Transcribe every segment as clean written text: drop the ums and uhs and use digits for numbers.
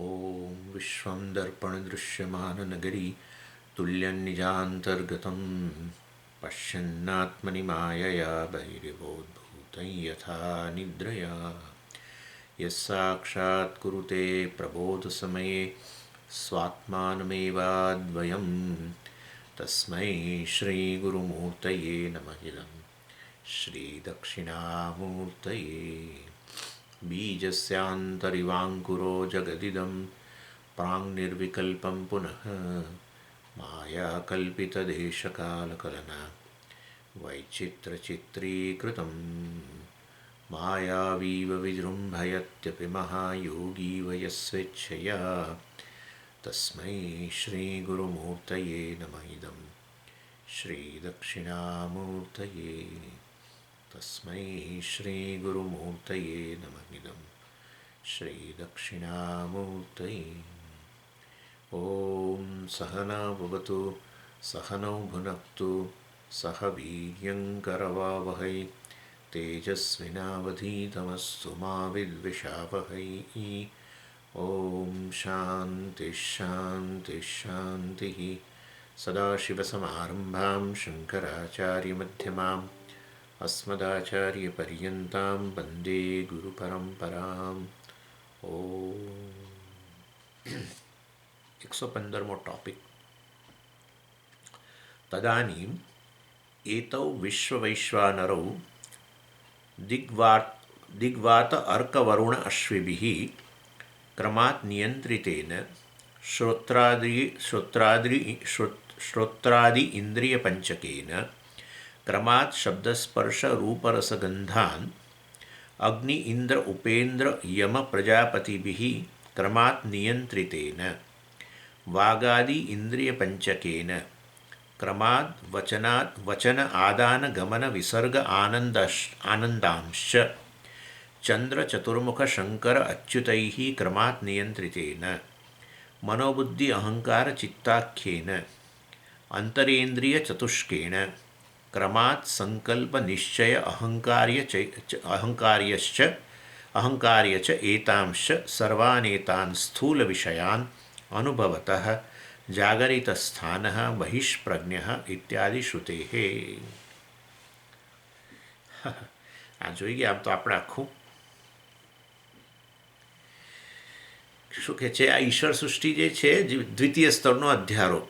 ॐ विश्वं दर्पणदृश्यमाननगरी तुल्यन्निजान्तर्गतं पश्यन्नात्मनि मायया बहिर्बोधभूतं यथा निद्रया यस्साक्षात् कुरुते प्रबोधसमये स्वात्मानमेवाद्वयं तस्मै श्रीगुरुमूर्तये नमः इदं श्रीदक्षिणामूर्तये बीजस्यान्तरिवाङ्कुरो जगदिदं प्राङ्निर्विकल्पं पुनः मायाकल्पितदेशकालकलना वैचित्रचित्रीकृतं मायावीव विजृम्भयत्यपि महायोगी वयस्वेच्छया तस्मै श्रीगुरुमूर्तये नमः इदं श्रीदक्षिणामूर्तये तस्मै श्रीगुरुमूर्तये नमः इदं श्रीदक्षिणामूर्तये ॐ सहना भवतु सहनौ भुनक्तु सह वीर्यङ्करवावहै तेजस्विनावधीतमस्तु मा विद्विषावहै ॐ शान्तिः सदाशिवसमारम्भां शङ्कराचार्यमध्यमाम् अस्मदाचार्यपर्यन्तां वन्दे गुरुपरम्पराम् ॐ 115मो टॉपिक तदानीम् एतौ विश्ववैश्वानरौ दिग्वात अर्कवरुण अश्विभिः क्रमात् नियन्त्रितेन श्रोत्रादि इन्द्रियपञ्चकेन क्रमात् शब्दस्पर्शरूपरसगन्धान् अग्नि इंद्र उपेन्द्र यम प्रजापतिभिः क्रमात् नियन्त्रितेन वागादि इन्द्रियपञ्चकेन क्रमात् वचन आदान गमन विसर्ग आनन्दांश्च चन्द्र चतुर्मुख शंकर अच्युतैः क्रमात् नियन्त्रितेन मनोबुद्धि अहंकार चित्ताख्येन अंतरेन्द्रिय चतुष्केन क्रमात् संकल्प निश्चय अहंकार्य च एतांश्च सर्वानेतान् स्थूल विषयान् अनुभवतः जागरितस्थानः बहिष्प्रज्ञः इत्यादि श्रुतेः आ જોઈએ આમ તો આપણે આખું શું કહે છે, આ ઈશ્વર સૃષ્ટિ જે છે દ્વિતીય સ્તરનો અધ્યારો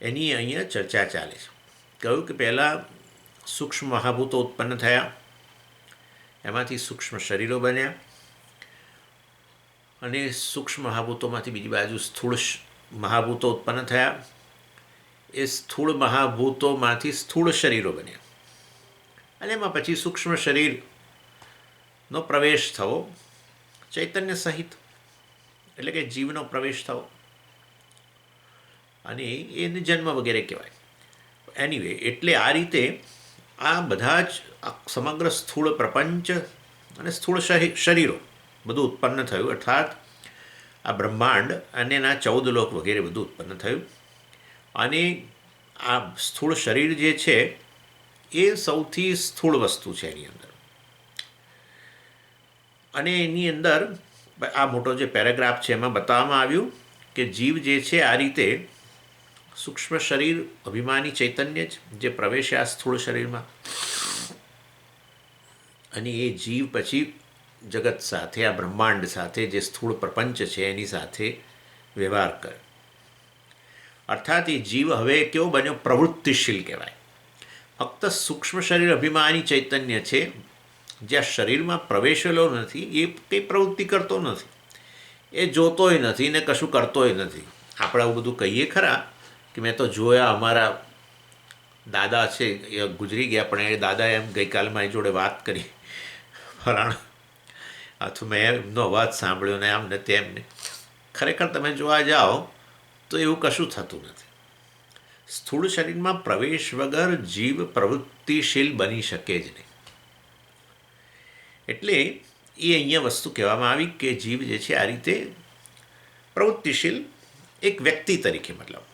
એની અહીંયા ચર્ચા ચાલે છે. કહ્યું કે પહેલાં સૂક્ષ્મ મહાભૂતો ઉત્પન્ન થયા, એમાંથી સૂક્ષ્મ શરીરો બન્યા અને સૂક્ષ્મ મહાભૂતોમાંથી બીજી બાજુ સ્થૂળ મહાભૂતો ઉત્પન્ન થયા. એ સ્થૂળ મહાભૂતોમાંથી સ્થૂળ શરીરો બન્યા અને એમાં પછી સૂક્ષ્મ શરીરનો પ્રવેશ થવો ચૈતન્ય સહિત, એટલે કે જીવનો પ્રવેશ થવો અને એને જન્મ વગેરે કહેવાય. એનીવે, એટલે આ રીતે આ બધા જ સમગ્ર સ્થૂળ પ્રપંચ અને સ્થૂળ શરીરો બધું ઉત્પન્ન થયું, અર્થાત આ બ્રહ્માંડ અને એના 14 લોક વગેરે બધું ઉત્પન્ન થયું. અને આ સ્થૂળ શરીર જે છે એ સૌથી સ્થૂળ વસ્તુ છે એની અંદર. અને એની અંદર આ મોટો જે પેરેગ્રાફ છે એમાં બતાવવામાં આવ્યું કે જીવ જે છે આ રીતે સૂક્ષ્મ શરીર અભિમાની ચૈતન્ય જે પ્રવેશ્યા સ્થૂળ શરીરમાં, અને એ જીવ પછી જગત સાથે, આ બ્રહ્માંડ સાથે, જે સ્થૂળ પ્રપંચ છે એની સાથે વ્યવહાર કરે. અર્થાત એ જીવ હવે કેવો બન્યો? પ્રવૃત્તિશીલ કહેવાય. ફક્ત સૂક્ષ્મ શરીર અભિમાની ચૈતન્ય છે, જે આ શરીરમાં પ્રવેશેલો નથી, એ કંઈ પ્રવૃત્તિ કરતો નથી, એ જોતોય નથી ને કશું કરતોય નથી. આપણે આવું બધું કહીએ ખરા કે મેં તો જોયા, અમારા દાદા છે એ ગુજરી ગયા, પણ એ દાદાએ એમ ગઈકાલે મારી જોડે વાત કરી ફલાણા, અથવા મેં એમનો અવાજ સાંભળ્યો ને આમ ને તેમને. ખરેખર તમે જોવા જાઓ તો એવું કશું થતું નથી. સ્થૂળ શરીરમાં પ્રવેશ વગર જીવ પ્રવૃત્તિશીલ બની શકે જ નહીં. એટલે એ અહીંયા વસ્તુ કહેવામાં આવી કે જીવ જે છે આ રીતે પ્રવૃત્તિશીલ એક વ્યક્તિ તરીકે, મતલબ,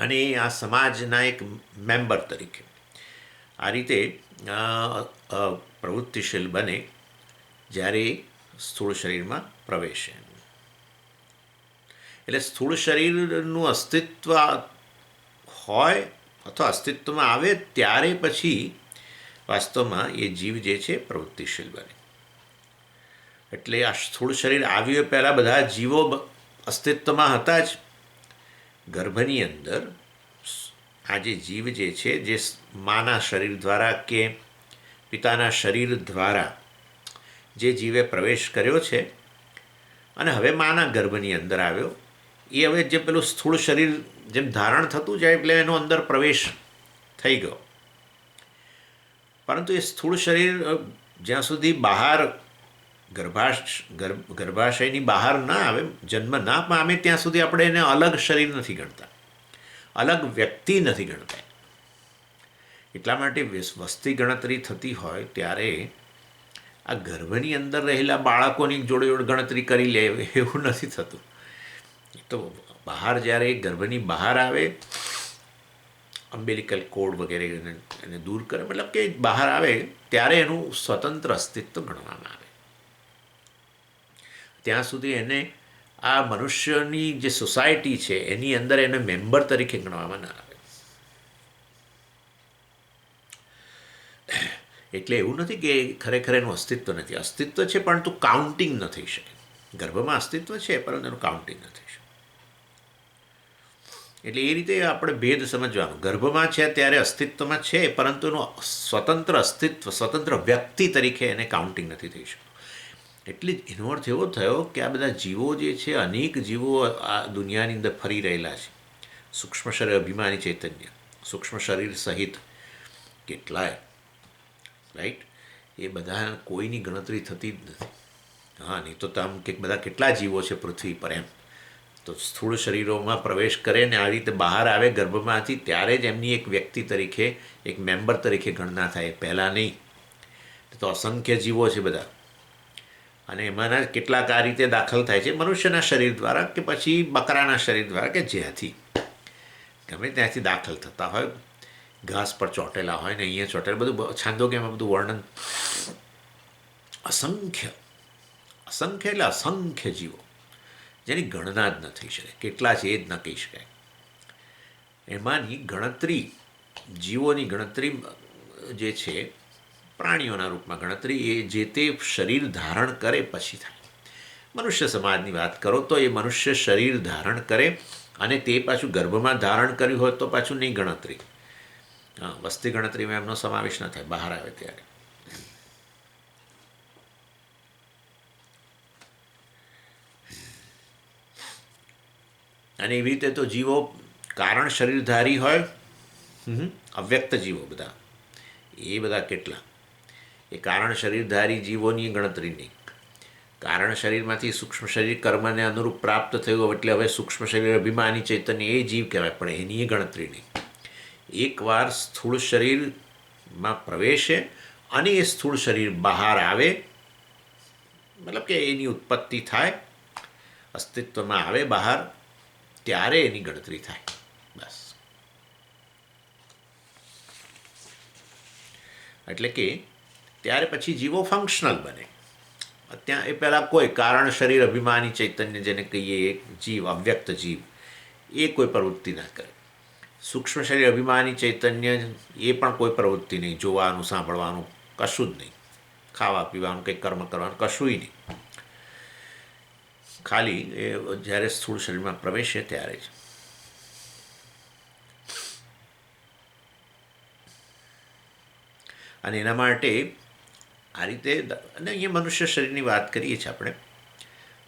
અને આ સમાજના એક મેમ્બર તરીકે આ રીતે પ્રવૃત્તિશીલ બને જ્યારે સ્થૂળ શરીરમાં પ્રવેશે. એટલે સ્થૂળ શરીરનું અસ્તિત્વ હોય અથવા અસ્તિત્વમાં આવે ત્યારે પછી વાસ્તવમાં એ જીવ જે છે પ્રવૃત્તિશીલ બને. એટલે આ સ્થૂળ શરીર આવ્યું પહેલાં બધા જીવો અસ્તિત્વમાં હતા જ. ગર્ભની અંદર આ જે જીવ જે છે, જે માના શરીર દ્વારા કે પિતાના શરીર દ્વારા જે જીવે પ્રવેશ કર્યો છે અને હવે માના ગર્ભની અંદર આવ્યો, એ હવે જે પેલું સ્થૂળ શરીર જેમ ધારણ થતું જાય એટલે એનો અંદર પ્રવેશ થઈ ગયો. પરંતુ એ સ્થૂળ શરીર જ્યાં સુધી બહાર ગર્ભાશયની બહાર ના આવે, જન્મ ના પામે, ત્યાં સુધી આપણે એને અલગ શરીર નથી ગણતા, અલગ વ્યક્તિ નથી ગણતા. એટલા માટે વસ્તી ગણતરી થતી હોય ત્યારે આ ગર્ભની અંદર રહેલા બાળકોની જોડે જોડે ગણતરી કરી લે એવું નથી થતું. તો બહાર જ્યારે ગર્ભની બહાર આવે, અમ્બેલિકલ કોડ વગેરે એને દૂર કરે, મતલબ કે બહાર આવે ત્યારે એનું સ્વતંત્ર અસ્તિત્વ ગણવામાં આવે. ત્યાં સુધી એને આ મનુષ્યની જે સોસાયટી છે એની અંદર એને મેમ્બર તરીકે ગણવામાં ના આવે. એટલે એવું નથી કે ખરેખર એનું અસ્તિત્વ નથી, અસ્તિત્વ છે પરંતુ કાઉન્ટિંગ ન થઈ શકે. ગર્ભમાં અસ્તિત્વ છે પરંતુ એનું કાઉન્ટિંગ ન થઈ શકે. એટલે એ રીતે આપણે ભેદ સમજવાનો. ગર્ભમાં છે ત્યારે અસ્તિત્વમાં છે પરંતુ એનું સ્વતંત્ર અસ્તિત્વ, સ્વતંત્ર વ્યક્તિ તરીકે એને કાઉન્ટિંગ નથી થઈ શકતું. એટલે જ એનો અર્થ એવો થયો કે આ બધા જીવો જે છે, અનેક જીવો આ દુનિયાની અંદર ફરી રહેલા છે. સૂક્ષ્મ શરીર અભિમાની ચૈતન્ય, સૂક્ષ્મ શરીર સહિત કેટલાય, રાઈટ, એ બધા કોઈની ગણતરી થતી જ નથી. હા, નહીં તો આમ કે બધા કેટલા જીવો છે પૃથ્વી પર એમ. તો સ્થૂળ શરીરોમાં પ્રવેશ કરે ને આ રીતે બહાર આવે ગર્ભમાંથી, ત્યારે જ એમની એક વ્યક્તિ તરીકે, એક મેમ્બર તરીકે ગણના થાય, પહેલાં નહીં. તો અસંખ્ય જીવો છે બધા, અને એમાંના કેટલાક આ રીતે દાખલ થાય છે મનુષ્યના શરીર દ્વારા કે પછી બકરાના શરીર દ્વારા કે જ્યાંથી ગમે ત્યાંથી દાખલ થતા હોય. ઘાસ પર ચોંટેલા હોય ને અહીંયા ચોંટેલા, બધું છાંદોગ્યમાં બધું વર્ણન. અસંખ્ય અસંખ્ય એટલે અસંખ્ય જીવો જેની ગણના જ ન થઈ શકે. કેટલા છે એ જ ન કહી શકાય. એમાંની ગણતરી, જીવોની ગણતરી જે છે, પ્રાણીઓના રૂપમાં ગણતરી એ જે તે શરીર ધારણ કરે પછી થાય. મનુષ્ય સમાજની વાત કરો તો એ મનુષ્ય શરીર ધારણ કરે અને તે પાછું ગર્ભમાં ધારણ કર્યું હોય તો પાછું નહીં ગણતરી. હા, વસ્તી ગણતરીમાં એમનો સમાવેશ ન થાય બહાર આવે ત્યારે. અને એવી રીતે તો જીવો કારણ શરીરધારી હોય, અવ્યક્ત જીવો બધા, એ બધા કેટલા. એ કારણ શરીરધારી જીવોની ગણતરી નહીં. કારણ શરીરમાંથી સૂક્ષ્મ શરીર કર્મને અનુરૂપ પ્રાપ્ત થયું એટલે હવે સૂક્ષ્મ શરીર અભિમાની ચૈતન્ય એ જીવ કહેવાય, પણ એની ગણતરી નહીં. એકવાર સ્થૂળ શરીરમાં પ્રવેશે અને એ સ્થૂળ શરીર બહાર આવે, મતલબ કે એની ઉત્પત્તિ થાય, અસ્તિત્વમાં આવે બહાર, ત્યારે એની ગણતરી થાય. બસ. એટલે કે ત્યારે પછી જીવો ફંક્શનલ બને. ત્યાં એ પહેલાં કોઈ કારણ શરીર અભિમાની ચૈતન્ય જેને કહીએ, એક જીવ, અવ્યક્ત જીવ, એ કોઈ પ્રવૃત્તિ ના કરે. સૂક્ષ્મ શરીર અભિમાની ચૈતન્ય એ પણ કોઈ પ્રવૃત્તિ નહીં, જોવાનું, સાંભળવાનું, કશું જ નહીં, ખાવા પીવાનું, કંઈ કર્મ કરવાનું, કશુંય નહીં. ખાલી એ જ્યારે સ્થૂળ શરીરમાં પ્રવેશે ત્યારે જ. અને એના માટે આ રીતે, અને અહીંયા મનુષ્ય શરીરની વાત કરીએ છીએ આપણે,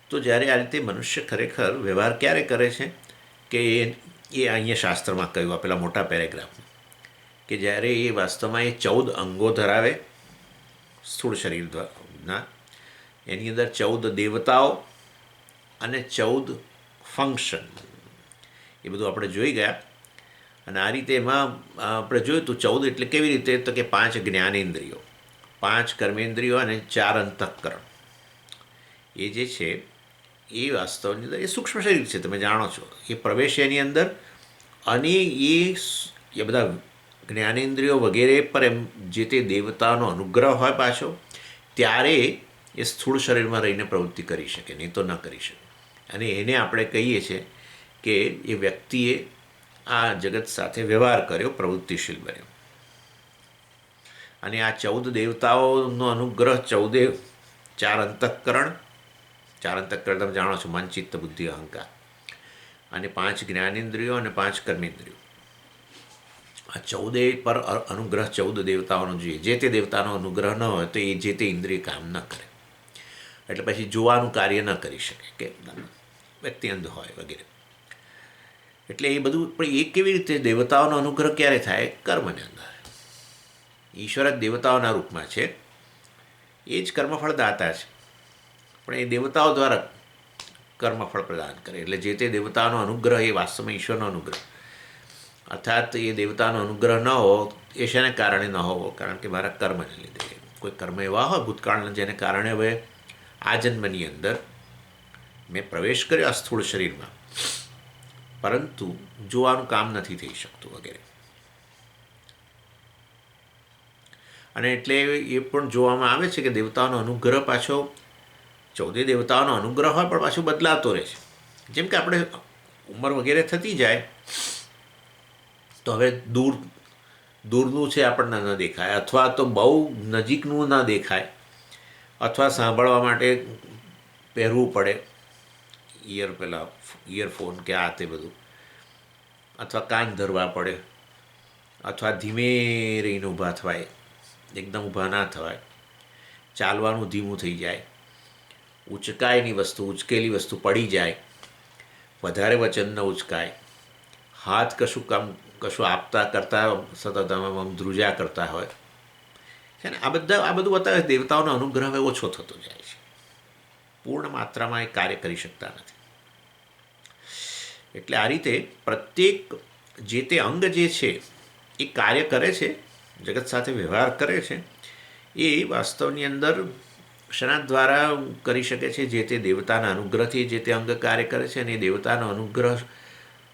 તો જ્યારે આ રીતે મનુષ્ય ખરેખર વ્યવહાર ક્યારે કરે છે કે એ અહીંયા શાસ્ત્રમાં કહ્યું, આપેલા મોટા પેરેગ્રાફમાં, કે જ્યારે એ વાસ્તવમાં એ 14 અંગો ધરાવે સ્થૂળ શરીરના, એની અંદર 14 દેવતાઓ અને 14 ફંક્શન, એ બધું આપણે જોઈ ગયા. અને આ રીતે એમાં આપણે જોયું તો 14 એટલે કેવી રીતે, તો કે 5 જ્ઞાનેન્દ્રિયો, 5 કર્મેન્દ્રિયો અને 4 અંતઃકરણ. એ જે છે એ વાસ્તવની અંદર એ સૂક્ષ્મ શરીર છે, તમે જાણો છો. એ પ્રવેશ એની અંદર, અને એ બધા જ્ઞાનેન્દ્રિયો વગેરે પર એમ જે તે દેવતાનો અનુગ્રહ હોય પાછો, ત્યારે એ સ્થૂળ શરીરમાં રહીને પ્રવૃત્તિ કરી શકે, નહીં તો ન કરી શકે. અને એને આપણે કહીએ છીએ કે એ વ્યક્તિએ આ જગત સાથે વ્યવહાર કર્યો, પ્રવૃત્તિશીલ બન્યો. અને આ 14 દેવતાઓનો અનુગ્રહ, 14 ચાર અંતઃકરણ તમે જાણો છો, મન, ચિત્ત, બુદ્ધિ, અહંકાર, અને 5 જ્ઞાનેન્દ્રિયો અને 5 કર્મેન્દ્રિયો. આ 14 પર અનુગ્રહ 14 દેવતાઓનો જોઈએ. જે તે દેવતાનો અનુગ્રહ ન હોય તો એ જે તે ઇન્દ્રિય કામ ન કરે, એટલે પછી જોવાનું કાર્ય ન કરી શકે, કે વ્યક્તિ અંધ હોય વગેરે. એટલે એ બધું. પણ એ કેવી રીતે દેવતાઓનો અનુગ્રહ ક્યારે થાય? કર્મને અંદર. ઈશ્વર જ દેવતાઓના રૂપમાં છે, એ જ કર્મફળ દાતા છે, પણ એ દેવતાઓ દ્વારા કર્મફળ પ્રદાન કરે. એટલે જે તે દેવતાનો અનુગ્રહ એ વાસ્તવમાં ઈશ્વરનો અનુગ્રહ. અર્થાત એ દેવતાનો અનુગ્રહ ન હો એ શેને કારણે ન હોવો? કારણ કે મારા કર્મને લીધે. કોઈ કર્મ એવા હોય ભૂતકાળના જેને કારણે હવે આ જન્મની અંદર મેં પ્રવેશ કર્યો આ સ્થૂળ શરીરમાં, પરંતુ જોવાનું કામ નથી થઈ શકતું વગેરે. અને એટલે એ પણ જોવામાં આવે છે કે દેવતાઓનો અનુગ્રહ પાછો 14 દેવતાઓનો અનુગ્રહ હોય પણ પાછો બદલાતો રહે છે. જેમ કે આપણે ઉંમર વગેરે થતી જાય તો હવે દૂરનું છે આપણને ન દેખાય, અથવા તો બહુ નજીકનું ન દેખાય, અથવા સાંભળવા માટે પહેરવું પડે ઇયરફોન કે આ તે બધું, અથવા કાન ધરવા પડે, અથવા ધીમે રહીને ઊભા થવાય, એકદમ ઊભા ના થવાય, ચાલવાનું ધીમું થઈ જાય, ઉચકાયની વસ્તુ, ઉચકેલી વસ્તુ પડી જાય, વધારે વચન ન ઉચકાય, હાથ કશું આપતા કરતાં સતત આમ ધ્રુજા કરતા હોય છે ને. આ બધું બતાવે દેવતાઓનો અનુગ્રહ હવે ઓછો થતો જાય છે, પૂર્ણ માત્રામાં એ કાર્ય કરી શકતા નથી. એટલે આ રીતે પ્રત્યેક જે તે અંગ જે છે એ કાર્ય કરે છે, જગત સાથે વ્યવહાર કરે છે. એ વાસ્તવની અંદર શના દ્વારા કરી શકે છે? જે તે દેવતાના અનુગ્રહથી જે તે અંગ કાર્ય કરે છે. અને એ દેવતાનો અનુગ્રહ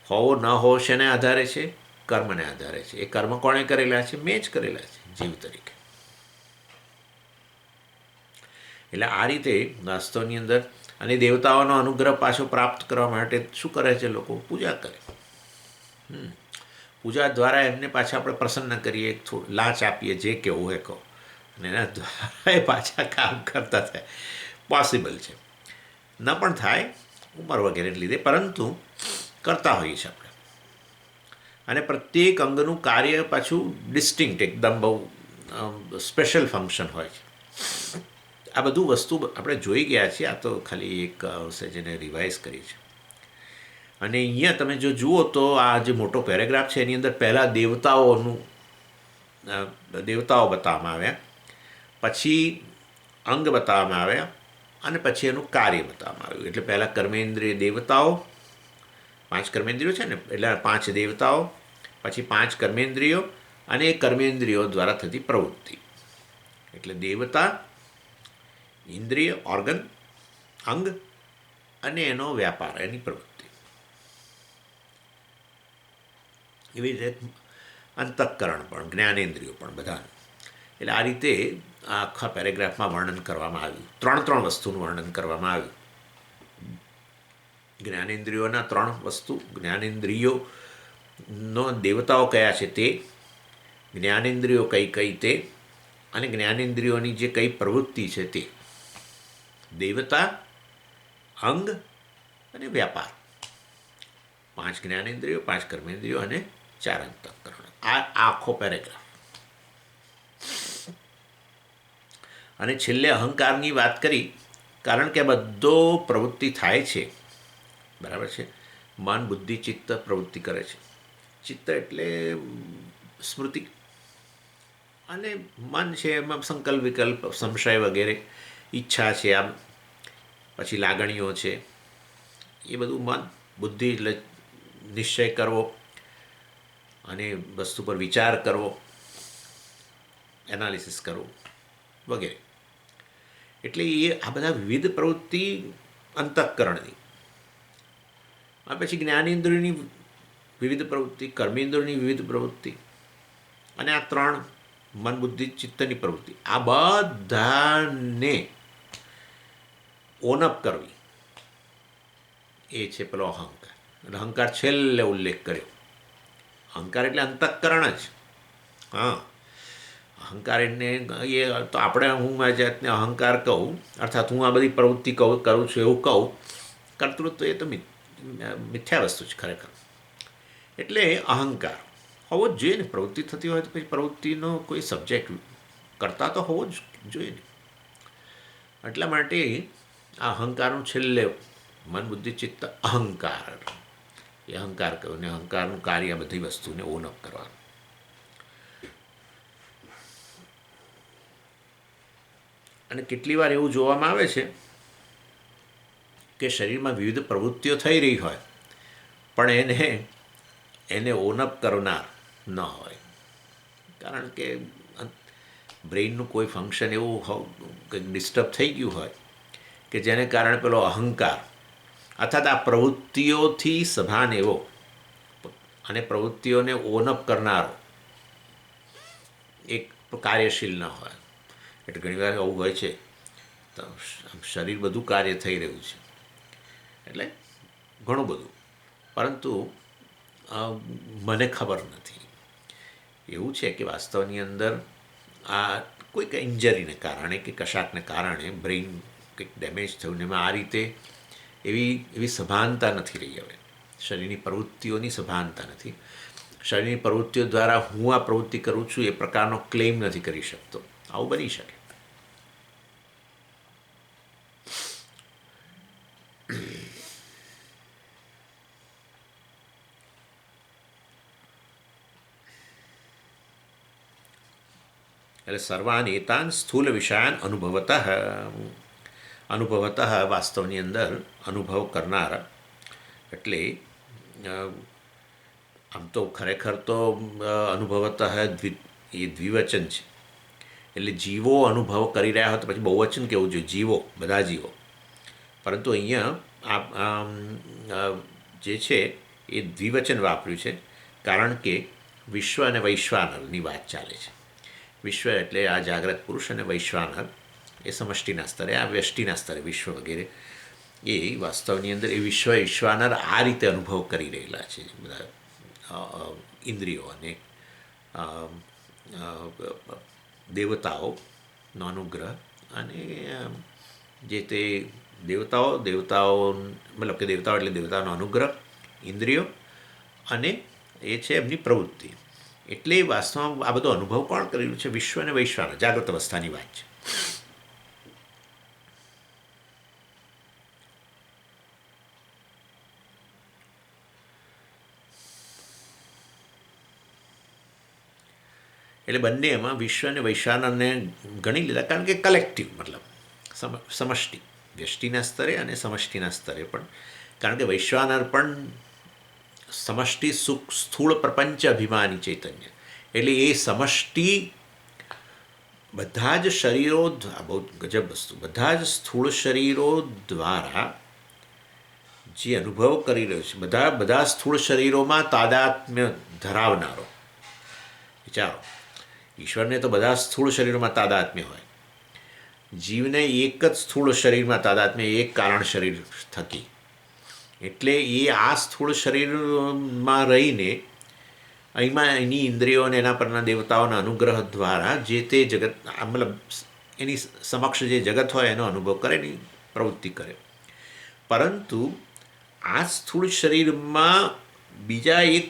હોવો ન હોવો શેને આધારે છે? કર્મને આધારે છે. એ કર્મ કોણે કરેલા છે? મેં જ કરેલા છે, જીવ તરીકે. એટલે આ રીતે વાસ્તવની અંદર. અને દેવતાઓનો અનુગ્રહ પાછો પ્રાપ્ત કરવા માટે શું કરે છે? લોકો પૂજા કરે. પૂજા દ્વારા એમને પાછા આપણે પ્રસન્ન કરીએ, થોડું લાંચ આપીએ, જે કહેવું હોય કહો, અને એના દ્વારા એ પાછા કામ કરતા થાય. પોસિબલ છે, ન પણ થાય ઉંમર વગેરેને લીધે, પરંતુ કરતા હોઈએ છીએ આપણે. અને પ્રત્યેક અંગનું કાર્ય પાછું ડિસ્ટિંક્ટ, એકદમ બહુ સ્પેશિયલ ફંક્શન હોય છે. આ બધું વસ્તુ આપણે જોઈ ગયા છીએ. આ તો ખાલી એક હશે જેને રિવાઇઝ કરી છે. અને અહીંયા તમે જો જુઓ તો આ જે મોટો પેરેગ્રાફ છે એની અંદર પહેલાં દેવતાઓ બતાવવામાં આવ્યા, પછી અંગ બતાવવામાં આવ્યા, અને પછી એનું કાર્ય બતાવવામાં આવ્યું. એટલે પહેલાં કર્મેન્દ્રિય દેવતાઓ, 5 કર્મેન્દ્રિયો છે ને, એટલે 5 દેવતાઓ, પછી 5 કર્મેન્દ્રિયો, અને એ કર્મેન્દ્રિયો દ્વારા થતી પ્રવૃત્તિ. એટલે દેવતા, ઇન્દ્રિય, ઓર્ગન, અંગ, અને એનો વ્યાપાર, એની પ્રવૃત્તિ. એવી રીતે અંતઃકરણ પણ, જ્ઞાનેન્દ્રિયો પણ, બધા. એટલે આ રીતે આ આખા પેરેગ્રાફમાં વર્ણન કરવામાં આવ્યું. 3 વસ્તુનું વર્ણન કરવામાં આવ્યું. જ્ઞાનેન્દ્રિયોના 3 વસ્તુ, જ્ઞાનેન્દ્રિયોનો દેવતાઓ કયા છે તે, જ્ઞાનેન્દ્રિયો કઈ તે, અને જ્ઞાનેન્દ્રિયોની જે કઈ પ્રવૃત્તિ છે તે. દેવતા, અંગ અને વ્યાપાર. 5 જ્ઞાનેન્દ્રિયો, 5 કર્મેન્દ્રિયો અને 4 અંતઃકરણ. આ આખો પેરેગ્રાફ. અને છેલ્લે અહંકારની વાત કરી, કારણ કે બધો પ્રવૃત્તિ થાય છે, બરાબર છે. મન, બુદ્ધિ, ચિત્ત પ્રવૃત્તિ કરે છે. ચિત્ત એટલે સ્મૃતિ, અને મન છે એમાં સંકલ્પ, વિકલ્પ, સંશય વગેરે, ઈચ્છા છે, આમ પછી લાગણીઓ છે, એ બધું મન. બુદ્ધિ એટલે નિશ્ચય કરવો, અને વસ્તુ પર વિચાર કરવો, એનાલિસિસ કરવું વગેરે. એટલે એ આ બધા વિવિધ પ્રવૃત્તિ અંતઃકરણની. આ પછી જ્ઞાનેન્દ્રિયોની વિવિધ પ્રવૃત્તિ, કર્મેન્દ્રિયોની વિવિધ પ્રવૃત્તિ, અને આ 3 મન, બુદ્ધિ, ચિત્તની પ્રવૃત્તિ. આ બધાને ઓનઅપ કરવી, એ છે પેલો અહંકાર. એટલે અહંકાર છેલ્લે ઉલ્લેખ કર્યો. અહંકાર એટલે અંતઃકરણ જ. હા, અહંકાર એને એ તો આપણે હું મારી જાતને અહંકાર કહું, અર્થાત હું આ બધી પ્રવૃત્તિ કરું છું એવું કહું, કર્તૃત્વ એ તો મિથ્યા વસ્તુ છે ખરેખર. એટલે અહંકાર હોવો જ જોઈએ ને. પ્રવૃત્તિ થતી હોય તો પછી પ્રવૃત્તિનો કોઈ સબ્જેક્ટ કરતા તો હોવો જ જોઈએ ને. એટલા માટે આ અહંકારનું છેલ્લે મન બુદ્ધિ ચિત્ત અહંકાર, એ અહંકાર કહ્યું ને. અહંકારનું કાર્ય બધી વસ્તુને ઓનઅપ કરવાનું. અને કેટલી વાર એવું જોવામાં આવે છે કે શરીરમાં વિવિધ પ્રવૃત્તિઓ થઈ રહી હોય પણ એને ઓનઅપ કરનાર ન હોય. કારણ કે બ્રેઇનનું કોઈ ફંક્શન એવું કંઈક ડિસ્ટર્બ થઈ ગયું હોય કે જેને કારણે પેલો અહંકાર અર્થાત આ પ્રવૃત્તિઓથી સભાન એવો અને પ્રવૃત્તિઓને ઓનઅપ કરનારો એક કાર્યશીલ ન હોય. એટલે ઘણીવાર આવું હોય છે, તો શરીર બધું કાર્ય થઈ રહ્યું છે, એટલે ઘણું બધું, પરંતુ મને ખબર નથી. એવું છે કે વાસ્તવની અંદર આ કોઈક ઇન્જરીને કારણે કે કશાકને કારણે બ્રેઇન કંઈક ડેમેજ થયું ને એમાં આ રીતે એવી સભાનતા નથી રહી. હવે શરીરની પ્રવૃત્તિઓની સભાનતા નથી. શરીરની પ્રવૃત્તિઓ દ્વારા હું આ પ્રવૃત્તિ કરું છું એ પ્રકારનો ક્લેમ નથી કરી શકતો. આવું બની શકે. એટલે સર્વાન એતાન સ્થૂલ વિષયાન અનુભવતઃ વાસ્તવની અંદર અનુભવ કરનારા. એટલે આમ તો ખરેખર તો અનુભવતઃ એ દ્વિવચન છે. એટલે જીવો અનુભવ કરી રહ્યા હોય તો પછી બહુવચન કેવું જોઈએ, જીવો, બધા જીવો. પરંતુ અહીંયા જે છે એ દ્વિવચન વાપર્યું છે, કારણ કે વિશ્વ અને વૈશ્વાનરની વાત ચાલે છે. વિશ્વ એટલે આ જાગ્રત પુરુષ અને વૈશ્વાનર એ સમષ્ટિના સ્તરે, આ વ્યષ્ટિના સ્તરે વિશ્વ વગેરે. એ વાસ્તવની અંદર એ વિશ્વ વૈશ્વાનર આ રીતે અનુભવ કરી રહેલા છે બધા ઇન્દ્રિયો અને દેવતાઓનો અનુગ્રહ. અને જે તે દેવતાઓ મતલબ કે દેવતાઓ એટલે દેવતાઓનો અનુગ્રહ, ઇન્દ્રિયો અને એ છે એમની પ્રવૃત્તિ. એટલે વાસ્તવમાં આ બધો અનુભવ કોણ કરેલું છે? વિશ્વ અને વૈશ્વાનર, જાગૃત અવસ્થાની વાત છે. એટલે બંને એમાં વિશ્વ અને વૈશ્વાનરને ગણી લીધા, કારણ કે કલેક્ટિવ મતલબ સમષ્ટિ, વ્યષ્ટિના સ્તરે અને સમષ્ટિના સ્તરે પણ. કારણ કે વૈશ્વાનર પણ સમષ્ટિ સ્થૂળ પ્રપંચ અભિમાની ચૈતન્ય. એટલે એ સમષ્ટિ બધા જ શરીરો, બહુ ગજબ વસ્તુ, બધા જ સ્થૂળ શરીરો દ્વારા જે અનુભવ કરી રહ્યો છે, બધા સ્થૂળ શરીરોમાં તાદાત્મ્ય ધરાવનારો. વિચારો, ઈશ્વરને તો બધા સ્થૂળ શરીરોમાં તાદાત્મ્ય હોય, જીવને એક જ સ્થૂળ શરીરમાં તાદાત્મ્ય, એક કારણ શરીર થકી. એટલે એ આ સ્થૂળ શરીરમાં રહીને એની ઇન્દ્રિયો અને એના પરના દેવતાઓના અનુગ્રહ દ્વારા જે તે જગત, મતલબ એની સમક્ષ જે જગત હોય એનો અનુભવ કરે, એની પ્રવૃત્તિ કરે. પરંતુ આ સ્થૂળ શરીરમાં બીજા એક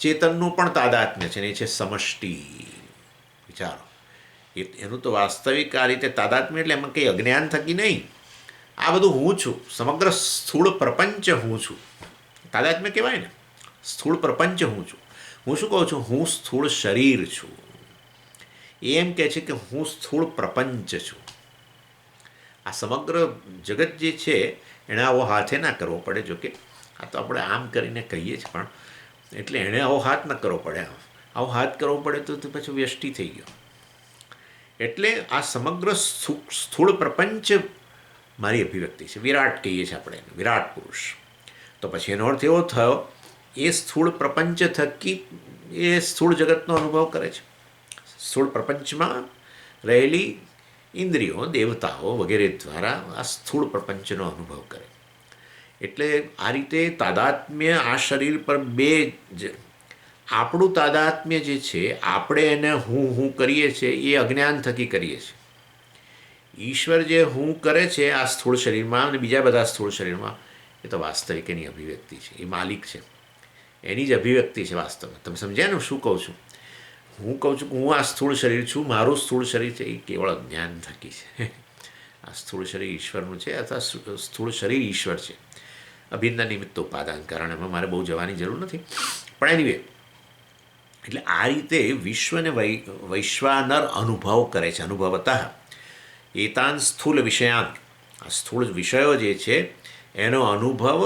ચેતનનું પણ તાદાત્મ્ય છે, ને એ છે સમષ્ટિ. વિચારો, એનું તો વાસ્તવિક આ રીતે તાદાત્મ્ય એટલે એમાં કંઈ અજ્ઞાન થકી નહીં. આ બધું હું છું, સમગ્ર સ્થૂળ પ્રપંચ હું છું. તાદાત્મ્ય કહેવાય ને, સ્થૂળ પ્રપંચ હું છું. હું શું કહું છું? હું સ્થૂળ શરીર છું. એ એમ કહે છે કે હું સ્થૂળ પ્રપંચ છું. આ સમગ્ર જગત જે છે એણે આવો હાથે ના કરવો પડે. જોકે આ તો આપણે આમ કરીને કહીએ છીએ, પણ એટલે એણે આવો હાથ ન કરવો પડે. આવો હાથ કરવો પડે તો પછી વ્યષ્ટિ થઈ ગયો. એટલે આ સમગ્ર સ્થૂળ પ્રપંચ મારી અભિવ્યક્તિ છે. વિરાટ કહીએ છીએ આપણે એને, વિરાટ પુરુષ. તો પછી એનો અર્થ એવો થયો, એ સ્થૂળ પ્રપંચ થકી એ સ્થૂળ જગતનો અનુભવ કરે છે. સ્થૂળ પ્રપંચમાં રહેલી ઇન્દ્રિયો, દેવતાઓ વગેરે દ્વારા આ સ્થૂળ પ્રપંચનો અનુભવ કરે. એટલે આ રીતે તાદાત્મ્ય આ શરીર પર બે જ, આપણું તાદાત્મ્ય જે છે આપણે એને હું કરીએ છીએ એ અજ્ઞાન થકી કરીએ છીએ. ઈશ્વર જે હું કરે છે આ સ્થૂળ શરીરમાં અને બીજા બધા સ્થૂળ શરીરમાં, એ તો વાસ્તવિક એની અભિવ્યક્તિ છે, એ માલિક છે, એની જ અભિવ્યક્તિ છે વાસ્તવમાં. તમે સમજ્યા ને શું કહું છું? હું કહું છું કે હું આ સ્થૂળ શરીર છું, મારું સ્થૂળ શરીર છે, એ કેવળ અજ્ઞાન થકી છે. આ સ્થૂળ શરીર ઈશ્વરનું છે અથવા સ્થૂળ શરીર ઈશ્વર છે. અભિન્ન નિમિત્ત ઉપાદાન કારણ એમાં મારે બહુ જવાની જરૂર નથી. પણ એનીવે, એટલે આ રીતે વિશ્વને વૈશ્વાનર અનુભવ કરે છે. અનુભવતઃ એતાન સ્થૂળ વિષયાન, આ સ્થૂળ વિષયો જે છે એનો અનુભવ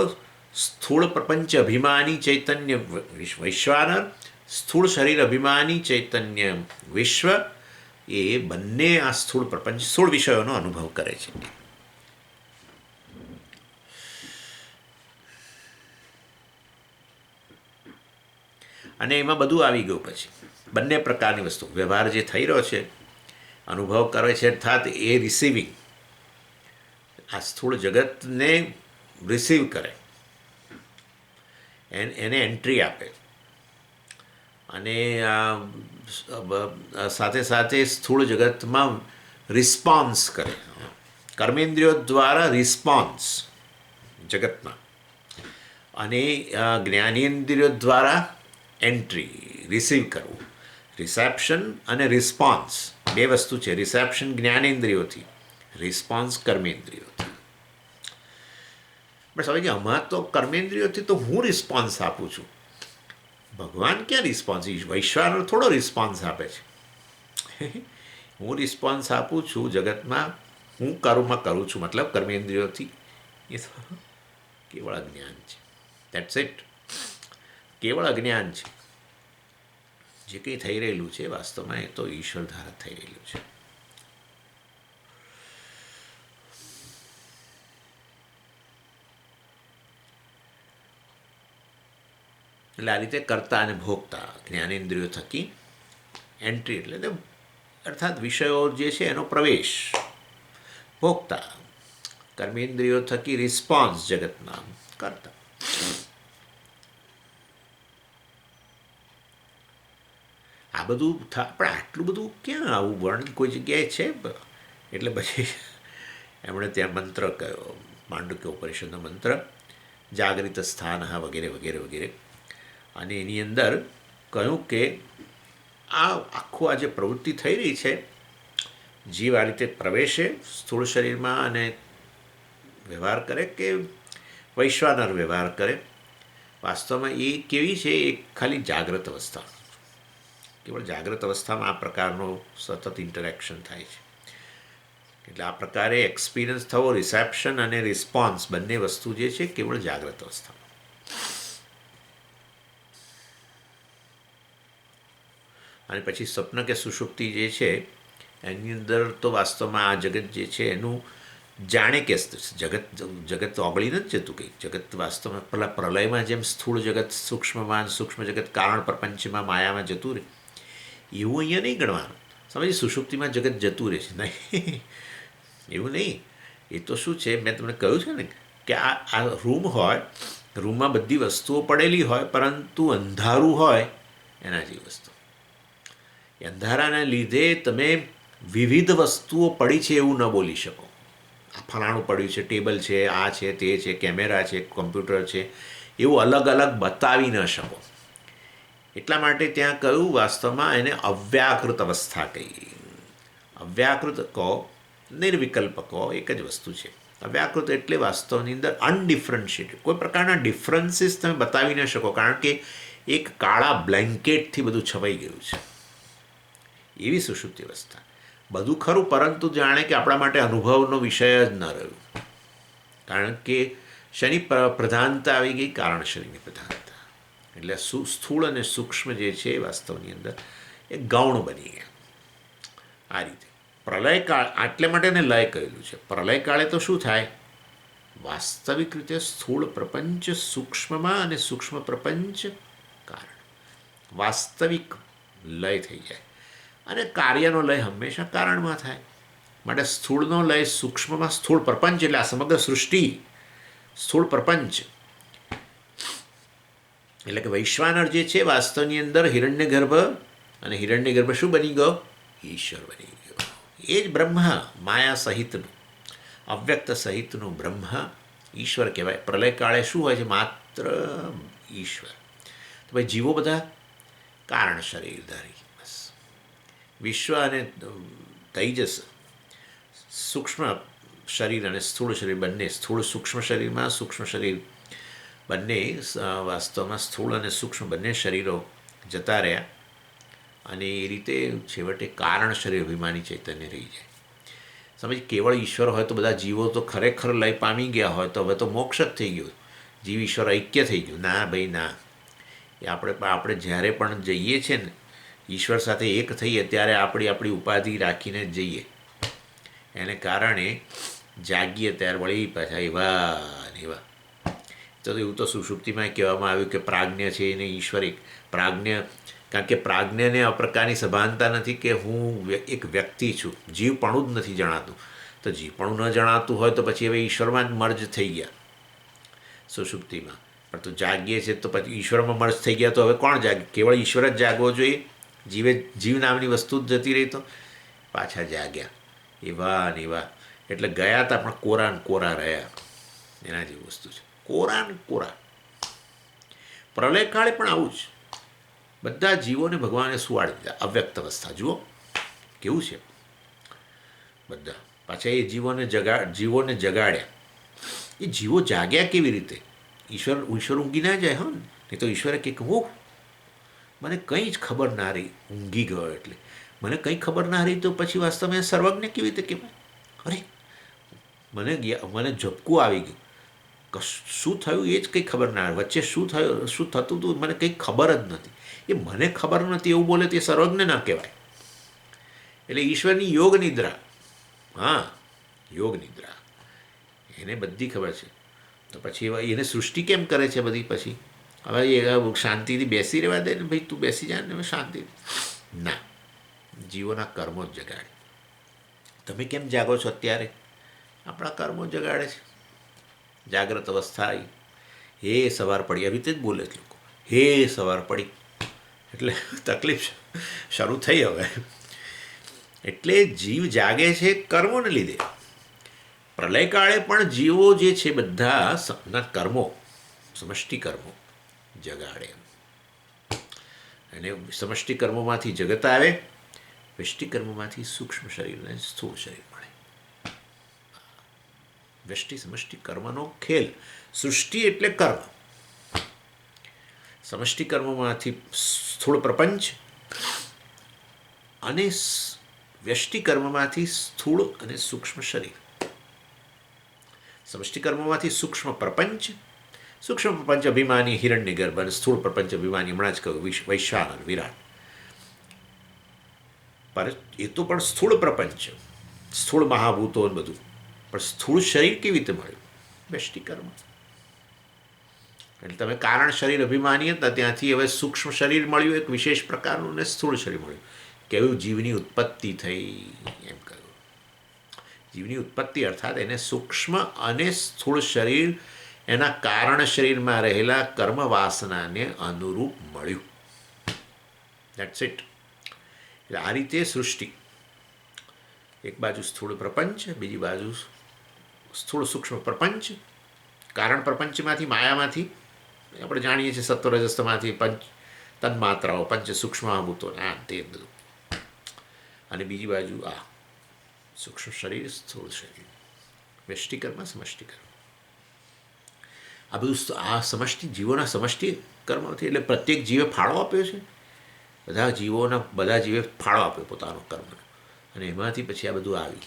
સ્થૂળ પ્રપંચ અભિમાની ચૈતન્ય વૈશ્વાનર, સ્થૂળ શરીર અભિમાની ચૈતન્ય વિશ્વ, એ બંને આ સ્થૂળ પ્રપંચ સ્થૂળ વિષયોનો અનુભવ કરે છે. અને એમાં બધું આવી ગયું. પછી બંને પ્રકારની વસ્તુ, વ્યવહાર જે થઈ રહ્યો છે, અનુભવ કરે છે, અર્થાત એ રિસીવિંગ, આ સ્થૂળ જગતને રિસીવ કરે, એને એન્ટ્રી આપે, અને સાથે સાથે સ્થૂળ જગતમાં રિસ્પોન્સ કરે, કર્મેન્દ્રિયો દ્વારા રિસ્પોન્સ જગતમાં, અને જ્ઞાનેન્દ્રિયો દ્વારા એન્ટ્રી, રિસીવ કરવું. રિસેપ્શન અને રિસ્પોન્સ બે વસ્તુ છે. Reception જ્ઞાનેન્દ્રિયોથી, response કર્મેન્દ્રિયોથી. બસ હવે આમાં તો કર્મેન્દ્રિયોથી તો હું રિસ્પોન્સ આપું છું, ભગવાન ક્યાં રિસ્પોન્સ? વૈશ્વાનર થોડો રિસ્પોન્સ આપે છે. હું રિસ્પોન્સ આપું છું જગતમાં, હું કર્મ કરું છું, મતલબ કર્મેન્દ્રિયોથી. એ તો કેવળ અજ્ઞાન છે. That's it. કેવળ અજ્ઞાન છે. જે કંઈ થઈ રહેલું છે વાસ્તવમાં એ તો ઈશ્વર દ્વારા થઈ રહેલું છે. એટલે આ રીતે કર્તા અને ભોગતા જ્ઞાનેન્દ્રિયો થકી એન્ટ્રી, એટલે અર્થાત વિષયો જે છે એનો પ્રવેશ, ભોગતા કર્મેન્દ્રિયો થકી રિસ્પોન્સ જગતના કરતા. આ બધું પણ આટલું બધું ક્યાં આવું વર્ણન કોઈ જગ્યાએ છે? એટલે પછી એમણે ત્યાં મંત્ર કયો, માંડુક્ય ઉપનિષદનો મંત્ર, જાગૃત સ્થાન વગેરે વગેરે વગેરે. અને એની અંદર કહ્યું કે આ આખું આ જે પ્રવૃત્તિ થઈ રહી છે, જીવ આ રીતે પ્રવેશે સ્થૂળ શરીરમાં અને વ્યવહાર કરે કે વૈશ્વાનર વ્યવહાર કરે, વાસ્તવમાં એ કેવી છે? એ ખાલી જાગ્રત અવસ્થા, કેવળ જાગ્રત અવસ્થામાં આ પ્રકારનો સતત ઇન્ટરેક્શન થાય છે. એટલે આ પ્રકારે એક્સપિરિયન્સ થવો, રિસેપ્શન અને રિસ્પોન્સ બંને વસ્તુ જે છે કેવળ જાગ્રત અવસ્થામાં. અને પછી સ્વપ્ન કે સુષુપ્તિ જે છે એની અંદર તો વાસ્તવમાં આ જગત જે છે એનું જાણે કે જગત ઓગળી નથી જતું કંઈ. જગત વાસ્તવમાં પેલા પ્રલયમાં જેમ સ્થૂળ જગત સૂક્ષ્મમાં, સૂક્ષ્મ જગત કારણ પ્રપંચમાં, માયામાં જતું રહે, એવું અહીંયા નહીં ગણવાનું. સમજી, સુષુપ્તિમાં જગત જતું રહે છે, નહીં એવું નહીં. એ તો શું છે, મેં તમને કહ્યું છે ને કે આ રૂમ હોય, રૂમમાં બધી વસ્તુઓ પડેલી હોય, પરંતુ અંધારું હોય એના જેવી વસ્તુ. અંધારાના લીધે તમે વિવિધ વસ્તુઓ પડી છે એવું ન બોલી શકો. આ ફલાણું પડ્યું છે, ટેબલ છે, આ છે, તે છે, કેમેરા છે, કોમ્પ્યુટર છે, એવું અલગ અલગ બતાવી ન શકો. એટલા માટે ત્યાં કહ્યું વાસ્તવમાં એને અવ્યાકૃત અવસ્થા કહી. અવ્યાકૃત કહો, નિર્વિકલ્પ કહો, એક જ વસ્તુ છે. અવ્યાકૃત એટલે વાસ્તવની અંદર અનડિફરન્શિએટેડ, કોઈ પ્રકારના ડિફરન્સીસ તમે બતાવી ન શકો, કારણ કે એક કાળા બ્લેન્કેટથી બધું છવાઈ ગયું છે. એવી સુષુપ્તિ અવસ્થા. બધું ખરું, પરંતુ જાણે કે આપણા માટે અનુભવનો વિષય જ ન રહ્યું, કારણ કે શનિ પ્રધાનતા આવી ગઈ, કારણ શનિની પ્રધાનતા. એટલે સ્થૂળ અને સૂક્ષ્મ જે છે એ વાસ્તવની અંદર એ ગૌણ બની ગયા. આ રીતે પ્રલયકાળ, આટલે માટે એને લય કહેલું છે. પ્રલયકાળે તો શું થાય? વાસ્તવિક રીતે સ્થૂળ પ્રપંચ સૂક્ષ્મમાં અને સૂક્ષ્મ પ્રપંચ કારણ, વાસ્તવિક લય થઈ જાય. અને કાર્યનો લય હંમેશા કારણમાં થાય. માટે સ્થૂળનો લય સૂક્ષ્મમાં સ્થૂળ પ્રપંચ, એટલે આ સમગ્ર સૃષ્ટિ સ્થૂળ પ્રપંચ. એટલે કે વૈશ્વાનર જે છે વાસ્તવની અંદર હિરણ્ય ગર્ભ, અને હિરણ્ય ગર્ભ શું બની ગયો? ઈશ્વર બની ગયો. એ જ બ્રહ્મ, માયા સહિતનું, અવ્યક્ત સહિતનું બ્રહ્મ ઈશ્વર કહેવાય. પ્રલયકાળે શું હોય છે? માત્ર ઈશ્વર. તો ભાઈ જીવો બધા કારણ શરીરધારી. બસ વિશ્વ અને તૈજસ, સૂક્ષ્મ શરીર અને સ્થૂળ શરીર બંને, સ્થૂળ સૂક્ષ્મ શરીરમાં, સૂક્ષ્મ શરીર બંને, વાસ્તવમાં સ્થૂળ અને સૂક્ષ્મ બંને શરીરો જતા રહ્યા, અને એ રીતે છેવટે કારણ શરીર અભિમાની ચૈતન્ય રહી જાય. સમજ, કેવળ ઈશ્વર હોય તો બધા જીવો તો ખરેખર લય પામી ગયા હોય, તો હવે તો મોક્ષ જ થઈ ગયું, જીવ ઈશ્વર ઐક્ય થઈ ગયું. ના ભાઈ ના. એ આપણે જ્યારે પણ જઈએ છીએ ને ઈશ્વર સાથે એક થઈએ ત્યારે આપણી ઉપાધિ રાખીને જ જઈએ. એને કારણે જાગીએ ત્યારે વળી પાછા એવા ને એવા. તો એવું તો સુષુપ્તિમાં કહેવામાં આવ્યું કે પ્રાજ્ઞ છે એને ઈશ્વર એક પ્રાજ્ઞ, કારણ કે પ્રાજ્ઞને આ પ્રકારની સભાનતા નથી કે હું એક વ્યક્તિ છું, જીવપણું જ નથી જણાતું. તો જીવપણું ન જણાતું હોય તો પછી હવે ઈશ્વરમાં જ મર્જ થઈ ગયા સુષુપ્તિમાં. પણ તો જાગીએ છીએ તો પછી ઈશ્વરમાં મર્જ થઈ ગયા, તો હવે કોણ જાગે? કેવળ ઈશ્વર જ જાગવો જોઈએ. જીવ નામની વસ્તુ જ જતી રહી તો પાછા જાગ્યા એવા ને એવા. એટલે ગયા હતા પણ કોરા ને કોરા રહ્યા. એના જેવી વસ્તુ છે, કોરા ને કોરા. પ્રલયકાળે પણ આવું જ બધા જીવોને ભગવાને સુવાડી દીધા, અવ્યક્ત અવસ્થા. જુઓ કેવું છે. બધા પાછા એ જીવોને જગાડ્યા. એ જીવો જાગ્યા કેવી રીતે? ઈશ્વર ઊંઘી ના જાય. હા, નહીં તો ઈશ્વરે કે હું મને કંઈ જ ખબર ના રહી, ઊંઘી ગયો એટલે મને કંઈ ખબર ના રહી, તો પછી વાસ્તવમાં સર્વજ્ઞ કેવી રીતે કહેવાય? અરે મને ઝબકું આવી ગયું, શું થયું એ જ કંઈ ખબર ના આવે, વચ્ચે શું થયું, શું થતું હતું મને કંઈ ખબર જ નથી. એ મને ખબર નથી એવું બોલે તે સર્વજ્ઞ ના કહેવાય. એટલે ઈશ્વરની યોગ નિદ્રા, હા યોગ નિદ્રા, એને બધી ખબર છે. તો પછી એને સૃષ્ટિ કેમ કરે છે બધી? પછી હવે એ શાંતિથી બેસી રહેવા દે ને ભાઈ, તું બેસી જાય ને શાંતિ. ના, જીવોના કર્મો જ જગાડે. તમે કેમ જાગો છો અત્યારે? આપણા કર્મો જગાડે છે. જાગ્રત અવસ્થા આવી, હે સવાર પડી, આવી રીતે જ બોલે છે લોકો, હે સવાર પડી, એટલે તકલીફ શરૂ થઈ હવે. એટલે જીવ જાગે છે કર્મોને લીધે. પ્રલયકાળે પણ જીવો જે છે બધાના કર્મો, સમષ્ટિ કર્મો જગાડે. અને સમષ્ટિ કર્મોમાંથી જગત આવે, વ્યષ્ટિ કર્મોમાંથી સૂક્ષ્મ શરીરને સ્થૂળ શરીર મળે. વ્યષ્ટિ સમષ્ટિ કર્મનો ખેલ. સૃષ્ટિ એટલે કર્મ, સમષ્ટિ કર્મોમાંથી સ્થૂળ પ્રપંચ, અને વ્યષ્ટિ કર્મમાંથી સ્થૂળ અને સૂક્ષ્મ શરીર. સમષ્ટિ કર્મોમાંથી સૂક્ષ્મ પ્રપંચ, સૂક્ષ્મ પ્રપંચ અભિમાની હિરણ્ય ગર્ભ, અને સ્થૂળ પ્રપંચ અભિમાની હમણાં જ કહ્યું વૈશ્વાનર વિરાટ. પર એ તો પણ સ્થૂળ પ્રપંચ, સ્થૂળ મહાભૂતો બધું, પણ સ્થૂળ શરીર કેવી રીતે મળ્યું? વ્યષ્ટિ કર્મ. એટલે તમે કારણ શરીર અભિમાની હતા, ત્યાંથી હવે સૂક્ષ્મ શરીર મળ્યું એક વિશેષ પ્રકારનું, ને સ્થૂળ શરીર મળ્યું. કેવું? જીવની ઉત્પત્તિ થઈ એમ કહ્યું. જીવની ઉત્પત્તિ અર્થાત એને સૂક્ષ્મ અને સ્થૂળ શરીર એના કારણ શરીરમાં રહેલા કર્મ વાસનાને અનુરૂપ મળ્યું. That's it. એટલે આ રીતે સૃષ્ટિ, એક બાજુ સ્થૂળ પ્રપંચ, બીજી બાજુ સ્થૂળ સૂક્ષ્મ પ્રપંચ, કારણ પ્રપંચમાંથી, માયામાંથી આપણે જાણીએ છીએ સત્વરજસ્તમાંથી પંચ તન્માત્રાઓ, પંચ સૂક્ષ્મભૂતો, આ તે બધું. અને બીજી બાજુ આ સૂક્ષ્મ શરીર, સ્થૂળ શરીર, વ્યષ્ટિ કર્મ, સમષ્ટિ કર્મ. આ બધું આ સમષ્ટિ જીવોના સમષ્ટિ કર્મથી. એટલે પ્રત્યેક જીવે ફાળો આપ્યો છે. બધા જીવે ફાળો આપ્યો પોતાનો કર્મનો, અને એમાંથી પછી આ બધું આવ્યું.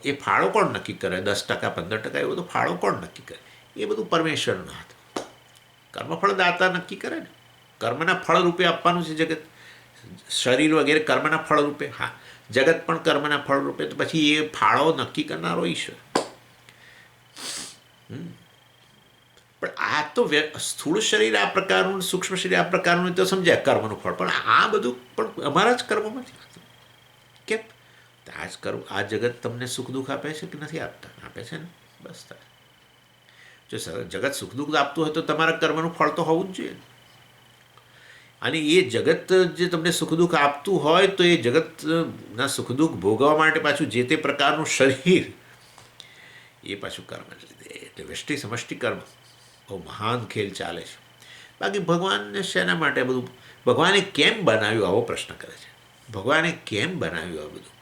એ ફાળો કોણ નક્કી કરે? 10%, 15%, એ બધો ફાળો કોણ નક્કી કરે? એ બધું પરમેશ્વરનો હાથ. કર્મફળ દાતા નક્કી કરે ને. કર્મના ફળ રૂપે આપવાનું છે જગત, શરીર વગેરે કર્મના ફળ રૂપે. હા, જગત પણ કર્મના ફળ રૂપે. તો પછી એ ફાળો નક્કી કરનારો ઈશ્વર. પણ આ તો સ્થૂળ શરીર આ પ્રકારનું, સૂક્ષ્મ શરીર આ પ્રકારનું તો સમજ્યા કર્મનું ફળ. પણ આ બધું પણ અમારા જ કર્મમાંથી. કેમ? આ જ કરું. આ જગત તમને સુખ દુઃખ આપે છે કે નથી આપતા? આપે છે ને. બસ જો જગત સુખ દુઃખ આપતું હોય તો તમારા કર્મનું ફળ તો હોવું જ જોઈએ. અને એ જગત જે તમને સુખ દુઃખ આપતું હોય તો એ જગતના સુખ દુઃખ ભોગવવા માટે પાછું જે તે પ્રકારનું શરીર, એ પાછું કર્મ જ લીધે. એટલે વ્યષ્ટિ સમષ્ટિ કર્મ બહુ મહાન ખેલ ચાલે છે. બાકી ભગવાનને શેના માટે બધું, ભગવાને કેમ બનાવ્યું આવો પ્રશ્ન કરે છે. ભગવાને કેમ બનાવ્યું આ બધું?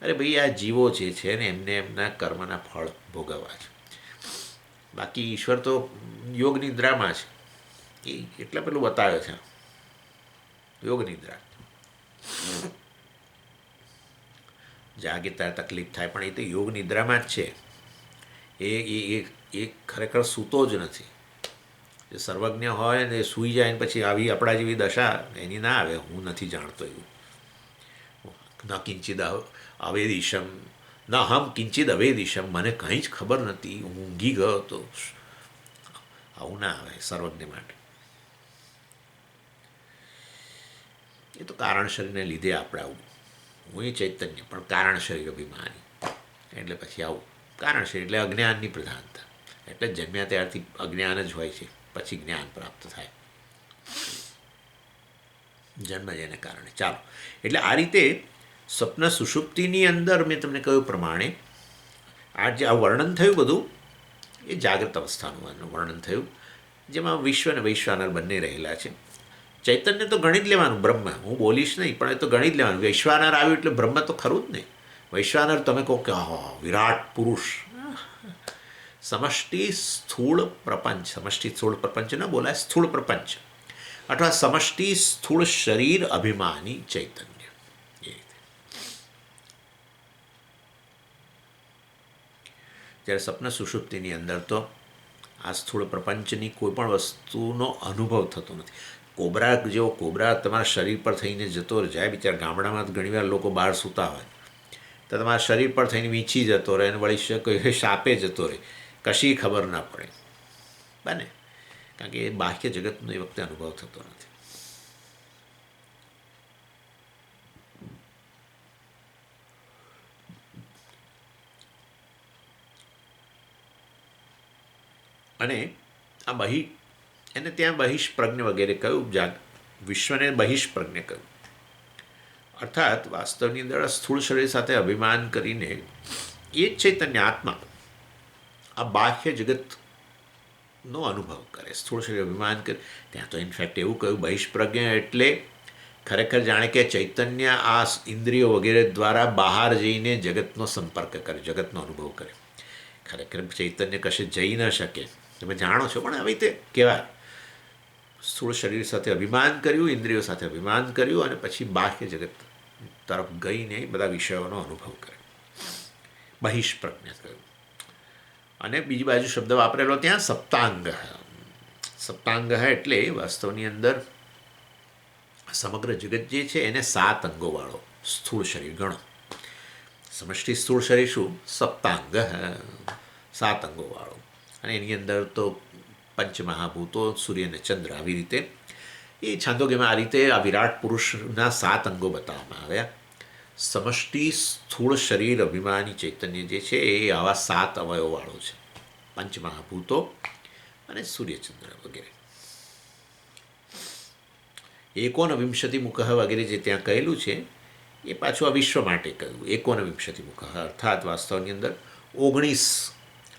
અરે ભાઈ, આ જીવો જે છે ને એમને એમના કર્મના ફળ ભોગવવા છે. બાકી ઈશ્વર તો યોગ નિદ્રામાં છે. એ એટલે પેલું બતાવે છે યોગ નિદ્રા. જાગે ત્યારે તકલીફ થાય, પણ એ તો યોગ નિદ્રામાં જ છે. એ ખરેખર સૂતો જ નથી. જે સર્વજ્ઞ હોય ને એ સૂઈ જાય ને પછી આવી આપણા જેવી દશા એની ના આવે. હું નથી જાણતો એવું. ન કિંચિદ અવેદિશમ ન હમ કિંચિદ અવેદિશમ, મને કંઈ જ ખબર નથી, હું ઊંઘી ગયો તો. આવું ના આવે સર્વજ્ઞ માટે. એ તો કારણ શરીરને લીધે આપણે આવું. હું એ ચૈતન્ય પણ કારણ શરીર અભિમાની, એટલે પછી આવું. કારણ શરીર એટલે અજ્ઞાનની પ્રધાનતા. એટલે જન્મ્યા ત્યારથી અજ્ઞાન જ હોય છે, પછી જ્ઞાન પ્રાપ્ત થાય જન્મ જેને કારણે. ચાલો, એટલે આ રીતે સ્વપ્ન સુષુપ્તિની અંદર મેં તમને કહ્યું પ્રમાણે આ જે આ વર્ણન થયું બધું એ જાગ્રત અવસ્થાનું વર્ણન થયું, જેમાં વિશ્વ અને વૈશ્વાનર બંને રહેલા છે. ચૈતન્ય તો ગણી જ લેવાનું, બ્રહ્મ હું બોલીશ નહીં, પણ એ તો ગણી જ લેવાનું. વૈશ્વાનર આવ્યું એટલે બ્રહ્મ તો ખરું જ નહીં. વૈશ્વાનર તમે કહો કે હા વિરાટ પુરુષ, સમષ્ટિ સ્થૂળ પ્રપંચ. સમષ્ટિ સ્થૂળ પ્રપંચ ન બોલાય, સ્થૂળ પ્રપંચ અથવા સમષ્ટિ સ્થૂળ શરીર અભિમાની ચૈતન્ય. જ્યારે સ્વપ્ન સુષુપ્તિની અંદર તો આ સ્થૂળ પ્રપંચની કોઈ પણ વસ્તુનો અનુભવ થતો નથી. કોબરા જેવો કોબરા તમારા શરીર પર થઈને જતો જાય. બિચારા ગામડામાં ઘણીવાર લોકો બહાર સૂતા હોય તો તમારા શરીર પર થઈને વીંછી જતો રહે અને વળી કોઈ શાપે જતો રહે, કશી ખબર ના પડે બને, કારણ કે એ બાહ્ય જગતનો એ વખતે અનુભવ થતો નથી. અને આ એને ત્યાં બહિષ્પ્રજ્ઞ વગેરે કહ્યું, વિશ્વને બહિષ્પ્રજ્ઞ કહ્યું. અર્થાત વાસ્તવની અંદર સ્થૂળ શરીર સાથે અભિમાન કરીને એ જ ચૈતન્ય આત્મા આ બાહ્ય જગતનો અનુભવ કરે. સ્થૂળ શરીર અભિમાન કરે. ત્યાં તો ઇનફેક્ટ એવું કહ્યું બહિષ્પ્રજ્ઞ એટલે ખરેખર જાણે કે ચૈતન્ય આ ઇન્દ્રિયો વગેરે દ્વારા બહાર જઈને જગતનો સંપર્ક કરે, જગતનો અનુભવ કરે. ખરેખર ચૈતન્ય કશે જઈ ન શકે, તમે જાણો છો, પણ આવી રીતે કહેવાય. સ્થૂળ શરીર સાથે અભિમાન કર્યું, ઇન્દ્રિયો સાથે અભિમાન કર્યું અને પછી બાહ્ય જગત તરફ ગઈને બધા વિષયોનો અનુભવ કર્યો. બહિષ્પ્રજ્ઞ કહ્યું. અને બીજી બાજુ શબ્દ વાપરેલો ત્યાં સપ્તાંગ. સપ્તાંગ એટલે વાસ્તવની અંદર સમગ્ર જગત જે છે એને 7 અંગોવાળો સ્થૂળ શરીર ગણો. સમષ્ટિ સ્થૂળ શરીર શું? સપ્તાંગ, 7 અંગોવાળો. અને એની અંદર તો પંચમહાભૂતો, સૂર્ય અને ચંદ્ર, આવી રીતે એ છાંદોગ્યમાં આ રીતે આ વિરાટ પુરુષના 7 અંગો બતાવવામાં આવ્યા. સમષ્ટિ સ્થૂળ શરીર અભિમાની ચૈતન્ય જે છે એ આવા 7 અવયવવાળો છે. પંચમહાભૂતો અને સૂર્યચંદ્ર વગેરે. 19 મુખ વગેરે જે ત્યાં કહેલું છે એ પાછું આ વિશ્વ માટે કહ્યું. 19 મુખ અર્થાત વાસ્તવની અંદર 19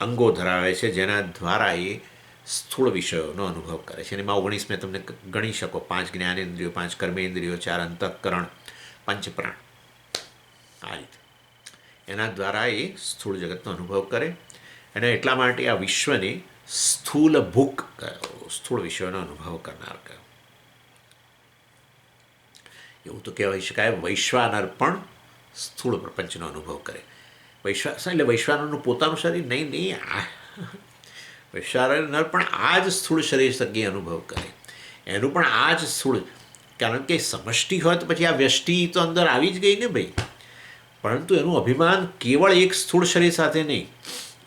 અંગો ધરાવે છે, જેના દ્વારા એ સ્થૂળ વિષયોનો અનુભવ કરે છે. અને એમાં 19 મેં તમને ગણી શકો: 5 જ્ઞાનેન્દ્રિયો, 5 કર્મેન્દ્રિયો, 4 અંતઃકરણ, 5 પ્રાણ. આ રીતે એના દ્વારા એ સ્થૂળ જગતનો અનુભવ કરે. અને એટલા માટે આ વિશ્વને સ્થૂલ ભૂક કહ્યો, સ્થૂળ વિષયોનો અનુભવ કરનાર કહ્યો. એવું તો કહેવાય શકાય વૈશ્વાનર પણ સ્થૂળ પ્રપંચનો અનુભવ કરે. એટલે વૈશ્વાનરનું પોતાનું શરીર નહીં, વૈશ્વાનર પણ આ જ સ્થૂળ શરીર થકી અનુભવ કરે. એનું પણ આ જ સ્થૂળ, કારણ કે સમષ્ટિ હોય તો પછી આ વ્યષ્ટિ તો અંદર આવી જ ગઈ ને ભાઈ. પરંતુ એનું અભિમાન કેવળ એક સ્થૂળ શરીર સાથે નહીં,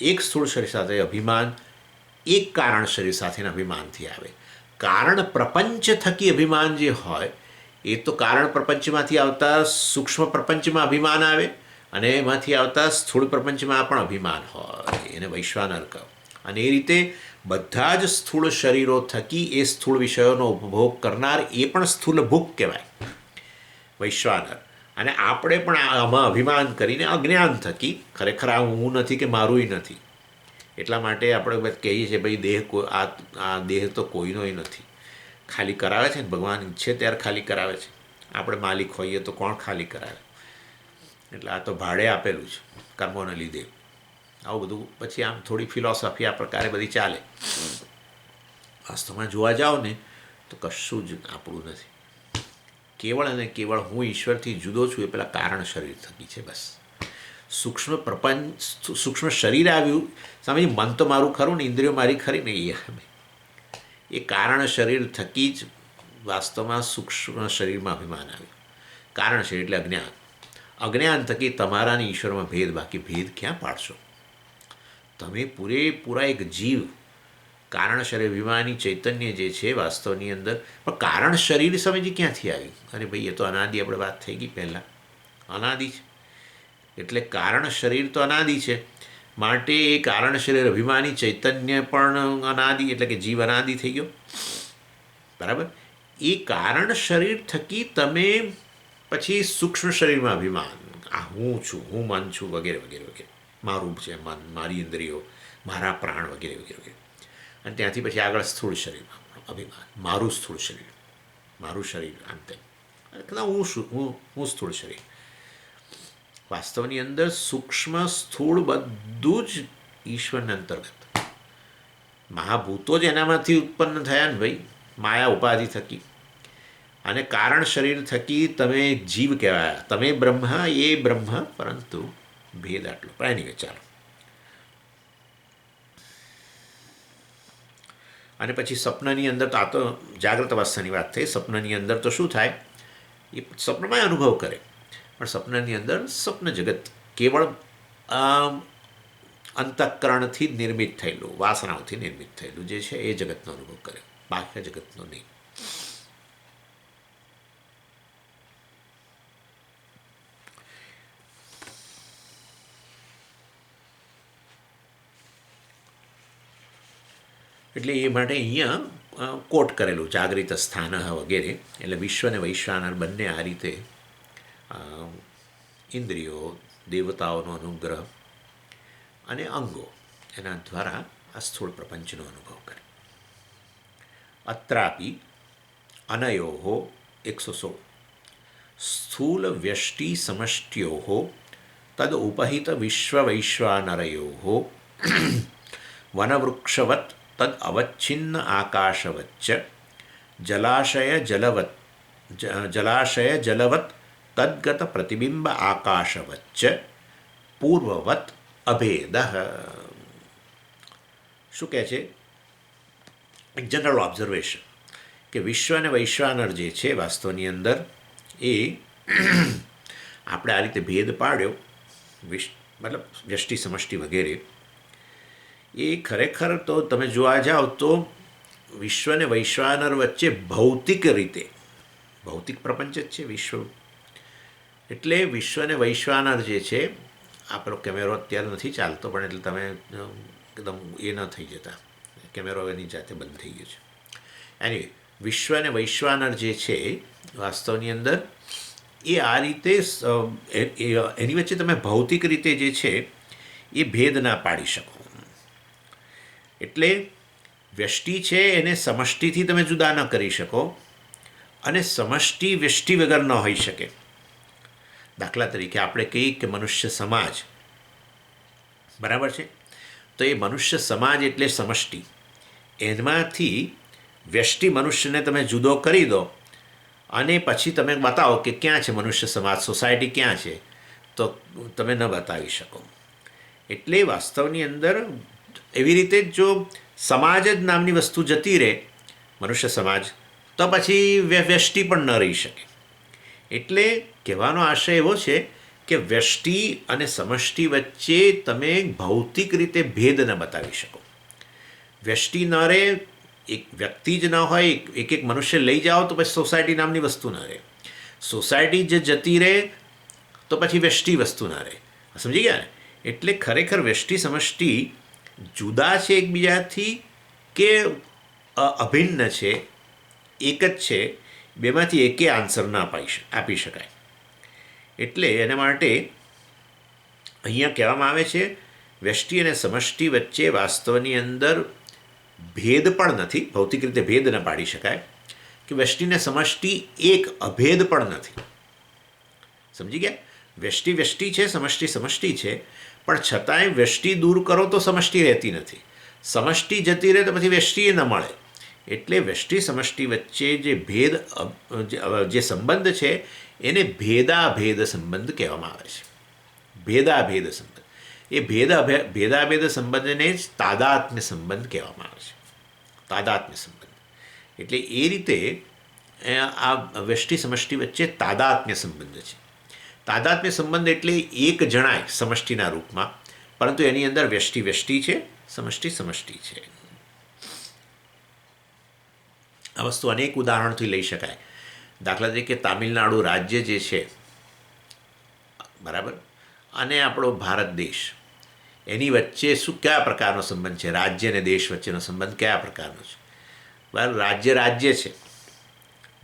એક સ્થૂળ શરીર સાથે અભિમાન એક કારણ શરીર સાથેના અભિમાનથી આવે. કારણ પ્રપંચ થકી અભિમાન જે હોય એ તો કારણ પ્રપંચમાંથી આવતા સૂક્ષ્મ પ્રપંચમાં અભિમાન આવે અને એમાંથી આવતા સ્થૂળ પ્રપંચમાં પણ અભિમાન હોય, એને વૈશ્વાનર કહો. અને એ રીતે બધા જ સ્થૂળ શરીરો થકી એ સ્થૂળ વિષયોનો ઉપભોગ કરનાર એ પણ સ્થૂળ ભૂખ કહેવાય, વૈશ્વાનર. અને આપણે પણ આમાં અભિમાન કરીને અજ્ઞાન થકી ખરેખર આ હું નથી કે મારુંય નથી, એટલા માટે આપણે કહીએ છીએ ભાઈ દેહ આ દેહ તો કોઈનોય નથી, ખાલી કરાવે છે ને ભગવાન ઈચ્છે ત્યારે ખાલી કરાવે છે. આપણે માલિક હોઈએ તો કોણ ખાલી કરાવે? એટલે આ તો ભાડે આપેલું છે કર્મોને લીધે. આવું બધું પછી આમ થોડી ફિલોસોફી આ પ્રકારે બધી ચાલે. વાસ્તવમાં જોવા જાઓ ને તો કશું જ આપણું નથી. કેવળ અને કેવળ હું ઈશ્વરથી જુદો છું એ પેલા કારણ શરીર થકી છે બસ. સૂક્ષ્મ પ્રપંચ, સૂક્ષ્મ શરીર આવ્યું સમજ, મન તો મારું ખરું ને, ઇન્દ્રિયો મારી ખરી ને, એ કારણ શરીર થકી જ વાસ્તવમાં સૂક્ષ્મ શરીરમાં અભિમાન આવ્યું. કારણ શરીર એટલે અજ્ઞાન. અજ્ઞાન થકી તમારા અને ઈશ્વરમાં ભેદ, બાકી ભેદ ક્યાં પાડશો? તમે પૂરેપૂરા એક જીવ, કારણ શરીર અભિમાની ચૈતન્ય જે છે વાસ્તવની અંદર, પણ કારણ શરીર સમજી ક્યાંથી આવ્યું? અરે ભાઈ એ તો અનાદિ, આપણે વાત થઈ ગઈ પહેલાં, અનાદિ છે. એટલે કારણ શરીર તો અનાદિ છે, માટે એ કારણ શરીર અભિમાની ચૈતન્ય પણ અનાદિ, એટલે કે જીવ અનાદિ થઈ ગયો, બરાબર. એ કારણ શરીર થકી તમે પછી સૂક્ષ્મ શરીરમાં અભિમાન, આ હું છું, હું મન છું, વગેરે વગેરે વગેરે, મારું છે મન, મારી ઇન્દ્રિયો, મારા પ્રાણ, વગેરે વગેરે વગેરે. અને ત્યાંથી પછી આગળ સ્થૂળ શરીરમાં અભિમાન, મારું સ્થૂળ શરીર, મારું શરીર, આમ તેમ, હું શું, હું સ્થૂળ શરીર. વાસ્તવની અંદર સૂક્ષ્મ સ્થૂળ બધું જ ઈશ્વરના અંતર્ગત. મહાભૂતો જ એનામાંથી ઉત્પન્ન થયા ને ભાઈ, માયા ઉપાધિ થકી. અને કારણ શરીર થકી તમે જીવ કહેવાયા, તમે બ્રહ્મ, એ બ્રહ્મ, પરંતુ ભેદ આટલો. પણ એની ચાલો. અને પછી સપનાની અંદર તો, આ તો જાગ્રત અવસ્થાની વાત થઈ. સપનાની અંદર તો શું થાય? એ સપનામાં અનુભવ કરે, પણ સપનાની અંદર સપન જગત કેવળ અંતઃકરણથી જ નિર્મિત થયેલું, વાસનાઓથી નિર્મિત થયેલું જે છે એ જગતનો અનુભવ કરે, બાહ્ય જગતનો નહીં. એટલે એ માટે અહીંયા કોટ કરેલું જાગૃત સ્થાન વગેરે. એટલે વિશ્વ અને વૈશ્વાનર બંને આ રીતે ઇન્દ્રિયો, દેવતાઓનો અનુગ્રહ અને અંગો, એના દ્વારા આ સ્થૂળ પ્રપંચનો અનુભવ કરે. અત્રાપી અનયો 116 સ્થૂલ વ્યષ્ટિ સમષ્ટ્યો તદ ઉપહિત વિશ્વવૈશ્વાનરયો વનવૃક્ષવત તદ અવચ્છિન્ન આકાશવચ્ચ જલાશય જલવત તદ્ગત પ્રતિબિંબ આકાશવચ્ચ પૂર્વવત અભેદ. શું કહે છે? એક જનરલ ઓબ્ઝર્વેશન કે વિશ્વ અને વૈશ્વાનર જે છે વાસ્તવની અંદર એ આપણે આ રીતે ભેદ પાડ્યો, મતલબ વ્યષ્ટિ સમષ્ટિ વગેરે, એ ખરેખર તો તમે જોવા જાઓ તો વિશ્વ અને વૈશ્વાનર વચ્ચે ભૌતિક રીતે, ભૌતિક પ્રપંચ જ છે વિશ્વ. એટલે વિશ્વ અને વૈશ્વાનર જે છે, આ પેલો કેમેરો અત્યારે નથી ચાલતો, પણ એટલે તમે એકદમ એ ન થઈ જતા, કેમેરો એની જાતે બંધ થઈ ગયો છે. એની વિશ્વ અને વૈશ્વાનર જે છે વાસ્તવની અંદર એ આ રીતે એની વચ્ચે તમે ભૌતિક રીતે જે છે એ ભેદ ના પાડી શકો. એટલે વ્યષ્ટિ છે એને સમષ્ટિથી તમે જુદા ન કરી શકો, અને સમષ્ટિ વ્યષ્ટિ વગર ન હોઈ શકે. દાખલા તરીકે આપણે કહીએ કે મનુષ્ય સમાજ, બરાબર છે, તો એ મનુષ્ય સમાજ એટલે સમષ્ટિ. એમાંથી વ્યષ્ટિ મનુષ્યને તમે જુદો કરી દો અને પછી તમે બતાવો કે ક્યાં છે મનુષ્ય સમાજ, સોસાયટી ક્યાં છે, તો તમે ન બતાવી શકો. એટલે વાસ્તવની અંદર એવી રીતે જો સમાજ જ નામની વસ્તુ જતી રહે, મનુષ્ય સમાજ, તો પછી વ્યષ્ટિ પણ ન રહી શકે. એટલે કહેવાનો આશય એવો છે કે વ્યષ્ટિ અને સમષ્ટિ વચ્ચે તમે ભૌતિક રીતે ભેદ ન બતાવી શકો. વ્યષ્ટિ ન રહે, એક વ્યક્તિ જ ન હોય, એક એક મનુષ્ય લઈ જાઓ તો પછી સોસાયટી નામની વસ્તુ ન રહે. સોસાયટી જે જતી રહે તો પછી વ્યષ્ટિ વસ્તુ ન રહે. સમજી ગયા ને? એટલે ખરેખર વ્યષ્ટિ સમષ્ટિ જુદા છે એકબીજાથી કે અભિન્ન છે, એક જ છે, બેમાંથી એકે આન્સર ના આપી શકાય. એટલે એના માટે અહીંયા કહેવામાં આવે છે વ્યષ્ટિ અને સમષ્ટિ વચ્ચે વાસ્તવની અંદર ભેદ પણ નથી, ભૌતિક રીતે ભેદ ન પાડી શકાય, કે વ્યષ્ટિ ને સમષ્ટિ એક અભેદ પણ નથી. સમજી ગયા? વ્યષ્ટિ વ્યષ્ટિ છે, સમષ્ટિ સમષ્ટિ છે, પણ છતાંય વ્યષ્ટિ દૂર કરો તો સમષ્ટિ રહેતી નથી, સમષ્ટિ જતી રહે તો પછી વ્યષ્ટિ ન મળે. એટલે વ્યષ્ટિ સમષ્ટિ વચ્ચે જે ભેદ જે સંબંધ છે એને ભેદાભેદ સંબંધ કહેવામાં આવે છે. ભેદાભેદ સંબંધ, એ ભેદાભેદ સંબંધને જ તાદાત્મ્ય સંબંધ કહેવામાં આવે છે. તાદાત્મ્ય સંબંધ એટલે એ રીતે આ વ્યષ્ટિ સમષ્ટિ વચ્ચે તાદાત્મ્ય સંબંધ છે. તાદાત્મ્ય સંબંધ એટલે એક જણાય સમષ્ટિના રૂપમાં, પરંતુ એની અંદર વ્યષ્ટિ વ્યષ્ટિ છે, સમષ્ટિ સમષ્ટિ છે. આ વસ્તુ અનેક ઉદાહરણથી લઈ શકાય. દાખલા તરીકે તામિલનાડુ રાજ્ય જે છે, બરાબર, અને આપણો ભારત દેશ, એની વચ્ચે કયા પ્રકારનો સંબંધ છે? રાજ્ય અને દેશ વચ્ચેનો સંબંધ કયા પ્રકારનો છે? બરાબર, રાજ્ય રાજ્ય છે,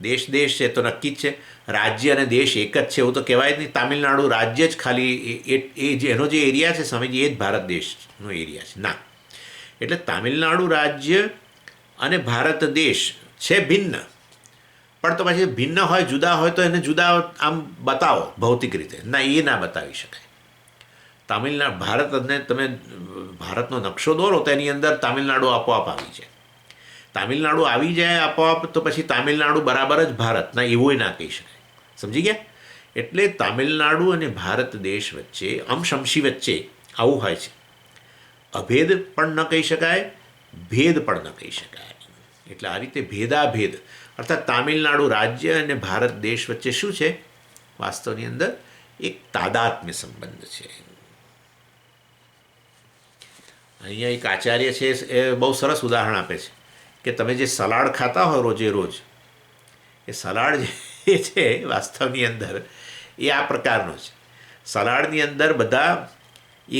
દેશ દેશ છે, તો નક્કી જ છે રાજ્ય અને દેશ એક જ છે એવું તો કહેવાય જ નહીં. તામિલનાડુ રાજ્ય જ ખાલી એનો જે એરિયા છે સ્વામીજી, એ જ ભારત દેશનો એરિયા છે? ના. એટલે તામિલનાડુ રાજ્ય અને ભારત દેશ છે ભિન્ન, પણ તો પછી ભિન્ન હોય, જુદા હોય તો એને જુદા આમ બતાવો ભૌતિક રીતે. ના, એ ના બતાવી શકાય. ભારતને તમે ભારતનો નકશો દોરો તો એની અંદર તામિલનાડુ આપોઆપ આવી જાય. તામિલનાડુ આવી જાય આપોઆપ તો પછી તામિલનાડુ બરાબર જ ભારત, ના, એવું ના કહી શકાય. સમજી ગયા? એટલે તામિલનાડુ અને ભારત દેશ વચ્ચે અંશંશી વચ્ચે આવું હોય છે. અભેદ પણ ન કહી શકાય, ભેદ પણ ન કહી શકાય. એટલે આ રીતે ભેદાભેદ અર્થાત તામિલનાડુ રાજ્ય અને ભારત દેશ વચ્ચે શું છે? વાસ્તવની અંદર એક તાદાત્મ્ય સંબંધ છે. અહીંયા એક આચાર્ય છે એ બહુ સરસ ઉદાહરણ આપે છે કે તમે જે સલાડ ખાતા હોય રોજે રોજ, એ સલાડ જે છે વાસ્તવની અંદર એ આ પ્રકારનો છે. સલાડની અંદર બધા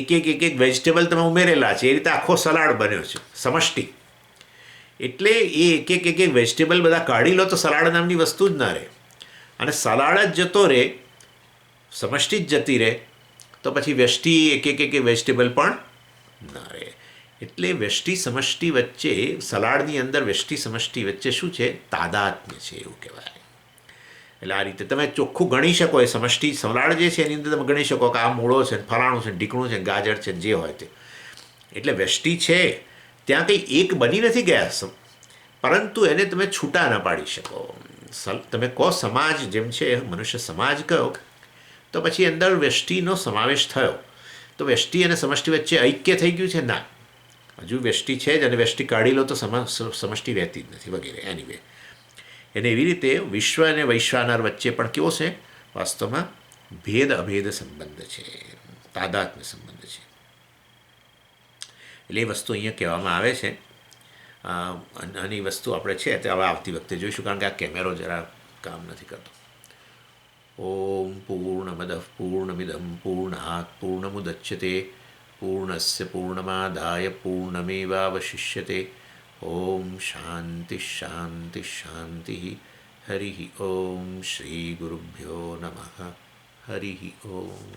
એક એક વેજીટેબલ તમે ઉમેરેલા છે, એ રીતે આખો સલાડ બન્યો છે, સમષ્ટિ. એટલે એ એક વેજીટેબલ બધા કાઢી લો તો સલાડ નામની વસ્તુ જ ન રહે, અને સલાડ જ જતો રહે, સમષ્ટિ જ જતી રહે, તો પછી વ્યષ્ટિ એક વેજીટેબલ પણ ન રહે. એટલે વ્યષ્ટિ સમષ્ટિ વચ્ચે, સલાડની અંદર વ્યષ્ટિ સમષ્ટિ વચ્ચે શું છે? તાદાત્મ્ય છે એવું કહેવાય. એટલે આ રીતે તમે ચોખ્ખું ગણી શકો. એ સમષ્ટિ સલાડ જે છે એની અંદર તમે ગણી શકો કે આ મૂળો છે, ફલાણું છે, ઢીકણું છે, ગાજર છે, જે હોય તે. એટલે વ્યષ્ટિ છે ત્યાં કંઈ એક બની નથી ગયા, પરંતુ એને તમે છૂટા ન પાડી શકો. તમે કહો સમાજ જેમ છે, મનુષ્ય સમાજ કહો, તો પછી અંદર વ્યષ્ટિનો સમાવેશ થયો, તો વ્યષ્ટિ અને સમષ્ટિ વચ્ચે ઐક્ય થઈ ગયું છે? ના, હજુ વ્યષ્ટિ છે જ, અને વ્યષ્ટિ કાઢી લો તો સમષ્ટિ રહેતી જ નથી વગેરે. એનીવે, એને એવી રીતે વિશ્વ અને વૈશ્વાનર વચ્ચે પણ કેવો છે? વાસ્તવમાં ભેદ અભેદ સંબંધ છે, તાદાત્મ્ય સંબંધ છે. એટલે એ વસ્તુ અહીંયા કહેવામાં આવે છે. અને એ વસ્તુ આપણે છે તે હવે આવતી વખતે જોઈશું, કારણ કે આ કેમેરો જરા કામ નથી કરતો. ઓમ પૂર્ણમદ પૂર્ણમિદમ પૂર્ણાત પૂર્ણમુદચ્યતે પૂર્ણસ્ય પૂર્ણમાદાય પૂર્ણમેવાવશિષ્યતે. ઓમ શાંતિ શાંતિ શાંતિ. હરિ ઓમ શ્રી ગુરુભ્યો નમઃ. હરિ ઓમ.